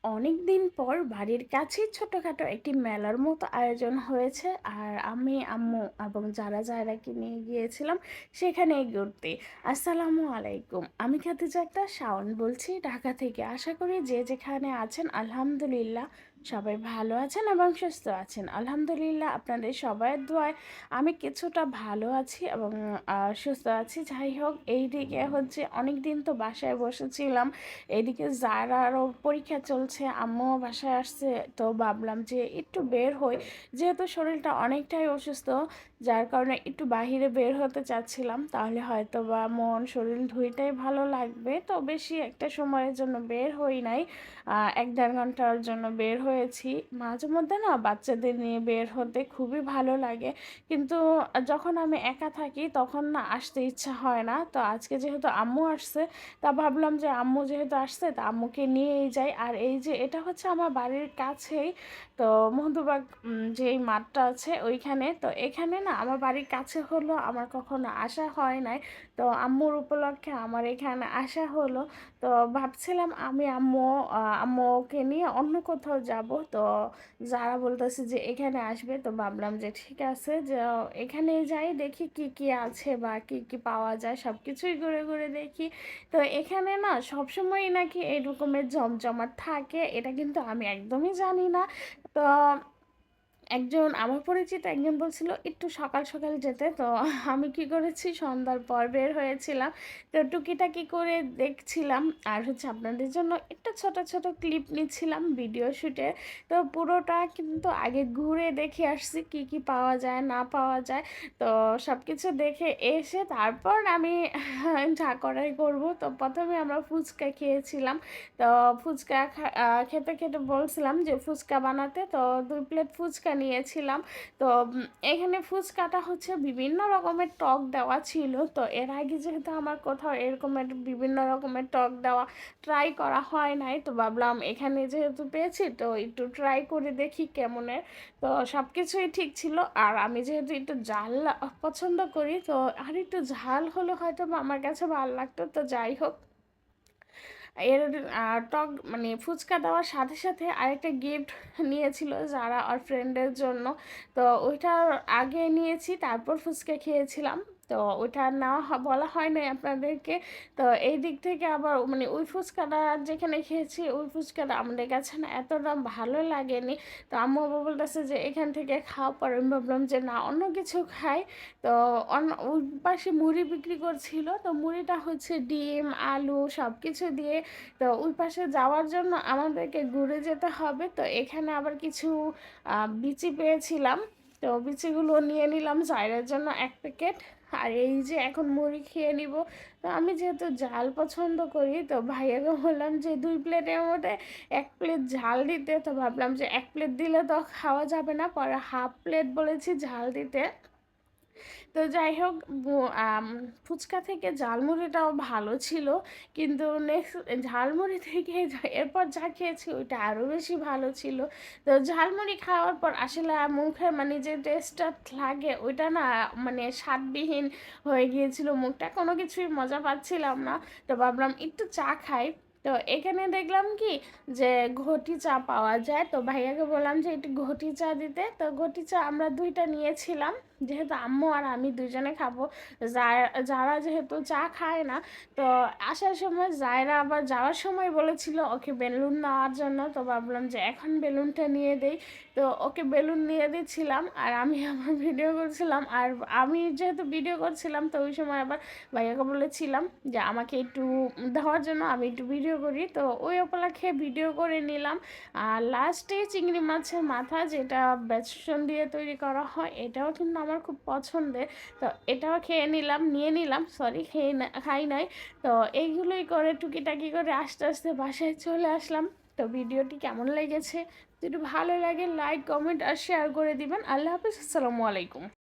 অনেক দিন পর বাড়ির কাছেই ছোটখাটো একটি মেলার মতো আয়োজন হয়েছে আর আমি আম্মু এবং যারাকে নিয়ে গিয়েছিলাম সেখানে ঘুরতে। আসসালামু আলাইকুম, আমি খাদিজা আক্তার শাওন বলছি ঢাকা থেকে। আশা করি যে যেখানে আছেন আলহামদুলিল্লাহ সবাই ভালো আছেন এবং সুস্থ আছেন। আলহামদুলিল্লাহ আপনাদের সবাইয়ের দোয়ায় আমি কিছুটা ভালো আছি এবং সুস্থ আছি। যাই হোক, এইদিকে হচ্ছে অনেক দিন তো বাসায় বসেছিলাম, এদিকে যারারও পরীক্ষা চলছে, আম্মুও বাসায় আসছে, তো ভাবলাম যে একটু বের হই। যেহেতু শরীরটা অনেকটাই অসুস্থ, যার কারণে একটু বাহিরে বের হতে চাচ্ছিলাম, তাহলে হয়তো বা মন শরীর দুইটাই ভালো লাগবে। তো বেশি একটা সময়ের জন্য বের হই নাই, 1-1.5 ঘন্টার জন্য বের হয়েছি। মাঝে মধ্যে না বাচ্চাদের নিয়ে বের হতে খুবই ভালো লাগে, কিন্তু যখন আমি একা থাকি তখন না আসতে ইচ্ছা হয় না। তো আজকে যেহেতু আম্মু আসছে, তা ভাবলাম যে আম্মু যেহেতু আসছে তা আম্মুকে নিয়েই যাই। আর এই যে এটা হচ্ছে আমার বাড়ির কাছেই, তো মধুবাগ যেই মাঠটা আছে ওইখানে। তো এখানে না আমার বাড়ির কাছে হলো, আমার কখনো আসা হয় নাই, তো আম্মুর উপলক্ষে আমার এখানে আসা হলো। তো ভাবছিলাম আমি আম্মুকে নিয়ে অন্য কোথাও যাব, তো যারা বলতেছে যে এখানে আসবে, তো ভাবলাম যে ঠিক আছে, যে এখানে যাই, দেখি কি কি আছে বা কি কি পাওয়া যায়, সব কিছুই ঘুরে ঘুরে দেখি। তো এখানে না সবসময়ই নাকি এই রকমের জমজমাট থাকে, এটা কিন্তু আমি একদমই জানি না। তো আমার পরিচিত একজন বলছিল একটু সকাল সকাল যেতে, তো আমি কি করেছি, সন্ধ্যার পর বের হয়েছিলাম। তো টুকিটাকি করে দেখছিলাম আর হচ্ছে আপনাদের জন্য একটু ছোট ছোট ক্লিপ নিচ্ছিলাম ভিডিও শুটে। তো পুরোটা কিন্তু আগে ঘুরে দেখে আসছি কি কি পাওয়া যায় না পাওয়া যায়। তো সব কিছু দেখে এসে তারপর আমি যা করাই করবো। তো প্রথমে আমরা ফুচকা খেয়েছিলাম। তো খেতে খেতে বলছিলাম যে ফুচকা বানাতে, তো 2 প্লেট ফুচকা নিয়েছিলাম। তো এখানে ফুচকাটা হচ্ছে বিভিন্ন রকমের টক দেওয়া ছিল। তো এর আগে যেহেতু আমার কোথাও এরকমের বিভিন্ন রকমের টক দেওয়া ট্রাই করা হয় নাই, তো ভাবলাম এখানে যেহেতু পেয়েছি তো একটু ট্রাই করে দেখি কেমনের। তো সব কিছুই ঠিক ছিল। আর আমি যেহেতু একটু ঝাল পছন্দ করি, তো আর একটু ঝাল হলে হয়তো বা আমার কাছে ভালো লাগতো। তো যাই হোক, এর টক মানে ফুচকা দেওয়ার সাথে সাথে আরেকটা গিফট নিয়েছিল যারা আর ফ্রেন্ডের জন্য। তো ওইটার আগে নিয়েছি, তারপর ফুচকা খেয়েছিলাম। তো ওইটা বলা হয় নাই আপনাদেরকে। তো এই দিক থেকে আবার মানে ওই ফুচকাটা যেখানে খেয়েছি ওই ফুচকাটা আমাদের কাছে না এতটা ভালো লাগেনি। তো আম্মু আবার বলতেছে যে এখান থেকে খাও, পরে আমি ভাবলাম যে না, অন্য কিছু খাই। তো ওই পাশে মুড়ি বিক্রি করছিল, তো মুড়িটা হচ্ছে ডিম আলু সব কিছু দিয়ে। তো ওই পাশে যাওয়ার জন্য আমাদেরকে ঘুরে যেতে হবে। তো এখানে আবার কিছু বিচি পেয়েছিলাম, তো বিচিগুলো নিয়ে নিলাম জায়রের জন্য 1 প্যাকেট। আর এই যে এখন মুড়ি খেয়ে নিব। তো আমি যেহেতু ঝাল পছন্দ করি, তো ভাইয়াকে বললাম যে 2 প্লেটের মধ্যে 1 প্লেট ঝাল দিতে। তো ভাবলাম যে 1 প্লেট দিলে তো খাওয়া যাবে না, পরে 1/2 প্লেট বলেছি ঝাল দিতে। তো যাই হোক, ফুচকা থেকে ঝালমুড়িটাও ভালো ছিল, কিন্তু নেক্সট ঝালমুড়ি থেকে এরপর যা খেয়েছি ওইটা আরও বেশি ভালো ছিল। তো ঝালমুড়ি খাওয়ার পর আসলে মুখে মানে যে টেস্টটা লাগে ওইটা না, মানে স্বাদবিহীন হয়ে গিয়েছিল, মুখটা কোনো কিছুই মজা পাচ্ছিলাম না। তো ভাবলাম একটু চা খাই। তো এখানে দেখলাম কি যে ঘটি চা পাওয়া যায়, তো ভাইয়াকে বললাম যে একটু ঘটি চা দিতে। তো ঘটি চা আমরা 2টা নিয়েছিলাম, যেহেতু আম্মু আর আমি দুজনে খাবো। যারা যেহেতু চা খায় না, তো আসার সময় জায়রা আবার যাওয়ার সময় বলেছিল ওকে বেলুন নেওয়ার জন্য। তো ভাবলাম যে এখন বেলুনটা নিয়ে দেই। তো ওকে বেলুন নিয়ে দিচ্ছিলাম আর আমি আমার ভিডিও করছিলাম। আর আমি যেহেতু ভিডিও করছিলাম, তো ওই সময় আবার ভাইয়াকে বলেছিলাম যে আমাকে একটু দেওয়ার জন্য, আমি একটু ভিডিও করি। তো ওই উপলক্ষে ভিডিও করে নিলাম। আর লাস্টে চিংড়ি মাছের মাথা, যেটা বেসন দিয়ে তৈরি করা হয়, এটাও কিন্তু আমার খুব পছন্দের। তো এটাও নিয়ে নিলাম, সরি খাই নাই। তো এইগুলোই করে টুকিটাকি করে আস্তে আস্তে বাসায় চলে আসলাম। তো ভিডিওটি কেমন লেগেছে, যদি ভালো লাগে লাইক কমেন্ট আর শেয়ার করে দিবেন। আল্লাহ হাফিজ, আসসালামু আলাইকুম।